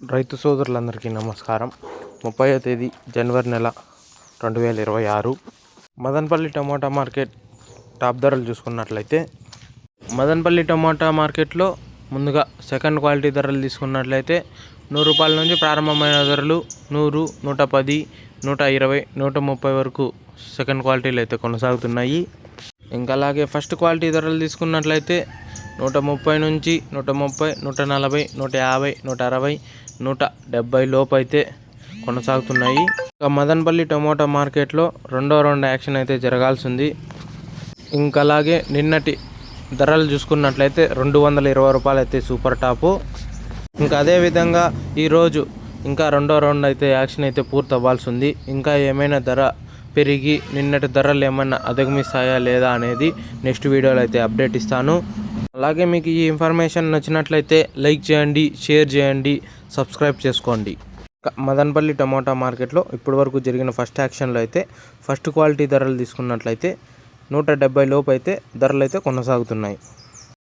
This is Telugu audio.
రైతు సోదరులందరికీ నమస్కారం. 30వ తేదీ జనవరి నెల 2026 మదనపల్లి టమోటా మార్కెట్ టాప్ ధరలు చూసుకున్నట్లయితే మదనపల్లి టమోటా మార్కెట్లో ముందుగా సెకండ్ క్వాలిటీ ధరలు తీసుకున్నట్లయితే ₹100 నుంచి ప్రారంభమైన ధరలు 100, 110, 120, 130 వరకు సెకండ్ క్వాలిటీలు అయితే కొనసాగుతున్నాయి. ఇంకా అలాగే ఫస్ట్ క్వాలిటీ ధరలు తీసుకున్నట్లయితే 130 నుంచి 130, 140, 150, 160, 170 లోపు అయితే కొనసాగుతున్నాయి. ఇంకా మదనపల్లి టమోటా మార్కెట్లో రెండో రౌండ్ యాక్షన్ అయితే జరగాల్సి ఉంది. ఇంకా అలాగే నిన్నటి ధరలు చూసుకున్నట్లయితే ₹220 అయితే సూపర్ టాపు. ఇంకా అదేవిధంగా ఈరోజు ఇంకా రెండో రౌండ్ అయితే యాక్షన్ అయితే పూర్తి అవ్వాల్సి ఉంది. ఇంకా ఏమైనా ధర పెరిగి నిన్నటి ధరలు ఏమైనా అధిగమిస్తాయా లేదా అనేది నెక్స్ట్ వీడియోలో అయితే అప్డేట్ ఇస్తాను. అలాగే మీకు ఈ ఇన్ఫర్మేషన్ నచ్చినట్లయితే లైక్ చేయండి, షేర్ చేయండి, సబ్స్క్రైబ్ చేసుకోండి. మదనపల్లి టమోటా మార్కెట్లో ఇప్పటి వరకు జరిగిన ఫస్ట్ యాక్షన్లో అయితే ఫస్ట్ క్వాలిటీ ధరలు తీసుకున్నట్లయితే 170 లోపు అయితే ధరలు అయితే కొనసాగుతున్నాయి.